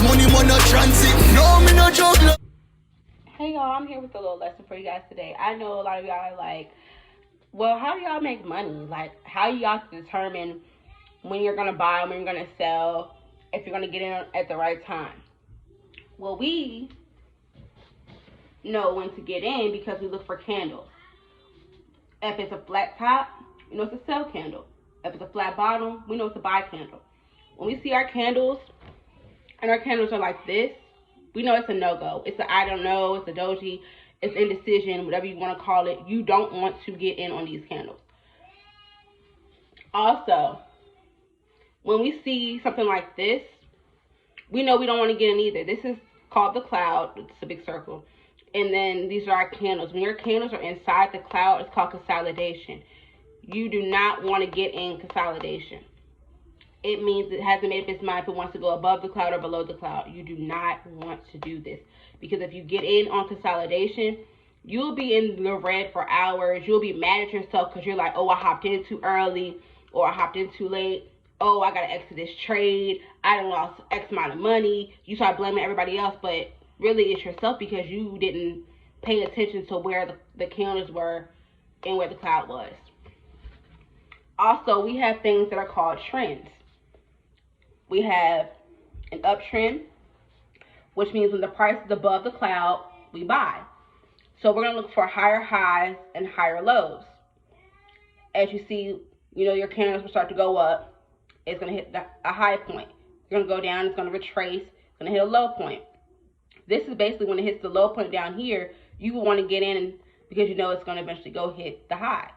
money, man, no transit. No, me no juggler. Hey y'all, I'm here with a little lesson for you guys today. I know a lot of y'all are like, well, how do y'all make money? Like, how y'all determine when you're gonna buy, when you're gonna sell, if you're gonna get in at the right time? Well, we know when to get in because we look for candles. If it's a flat top, we know it's a sell candle. If it's a flat bottom, we know it's a buy candle. When we see our candles, and our candles are like this, we know it's a no-go. It's a I don't know, it's a doji, it's indecision, whatever you want to call it. You don't want to get in on these candles. Also, when we see something like this, we know we don't want to get in either. This is called the cloud. It's a big circle. And then these are our candles. When your candles are inside the cloud, it's called consolidation. You do not want to get in consolidation. It means it hasn't made up its mind if it wants to go above the cloud or below the cloud. You do not want to do this. Because if you get in on consolidation, you'll be in the red for hours. You'll be mad at yourself because you're like, oh, I hopped in too early, or I hopped in too late. Oh, I got to exit this trade. I done lost X amount of money. You start blaming everybody else, but really it's yourself because you didn't pay attention to where the candles were and where the cloud was. Also, we have things that are called trends. We have an uptrend, which means when the price is above the cloud, we buy. So we're going to look for higher highs and higher lows. As you see, your candles will start to go up. It's going to hit a high point. It's going to go down. It's going to retrace. It's going to hit a low point. This is basically when it hits the low point down here, you will want to get in because you know it's going to eventually go hit the high.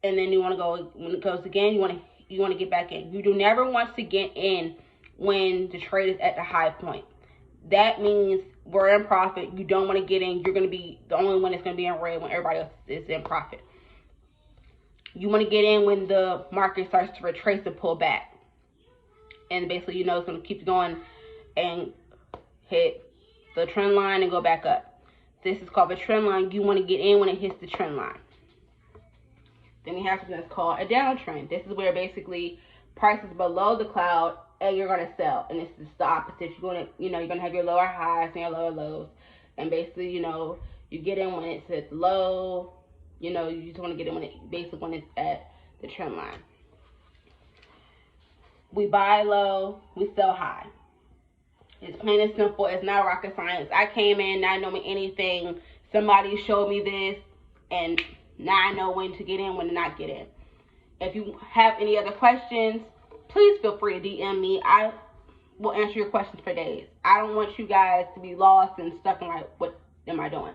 And then you want to go, when it goes again, you want to get back in. You do never want to get in when the trade is at the high point. That means we're in profit. You don't want to get in. You're going to be the only one that's going to be in red when everybody else is in profit. You want to get in when the market starts to retrace and pull back. And basically, it's going to keep going and hit the trend line and go back up. This is called the trend line. You want to get in when it hits the trend line. Then we have something that's called a downtrend. This is where basically price is below the cloud and you're going to sell. And this is the opposite. You're going to have your lower highs and your lower lows. And basically, you get in when it's at low. You just want to get in when it's at the trend line. We buy low, we sell high. It's plain and simple. It's not rocket science. I came in not knowing anything. Somebody showed me this, and now I know when to get in, when to not get in. If you have any other questions, please feel free to DM me. I will answer your questions for days. I don't want you guys to be lost and stuck in like, what am I doing?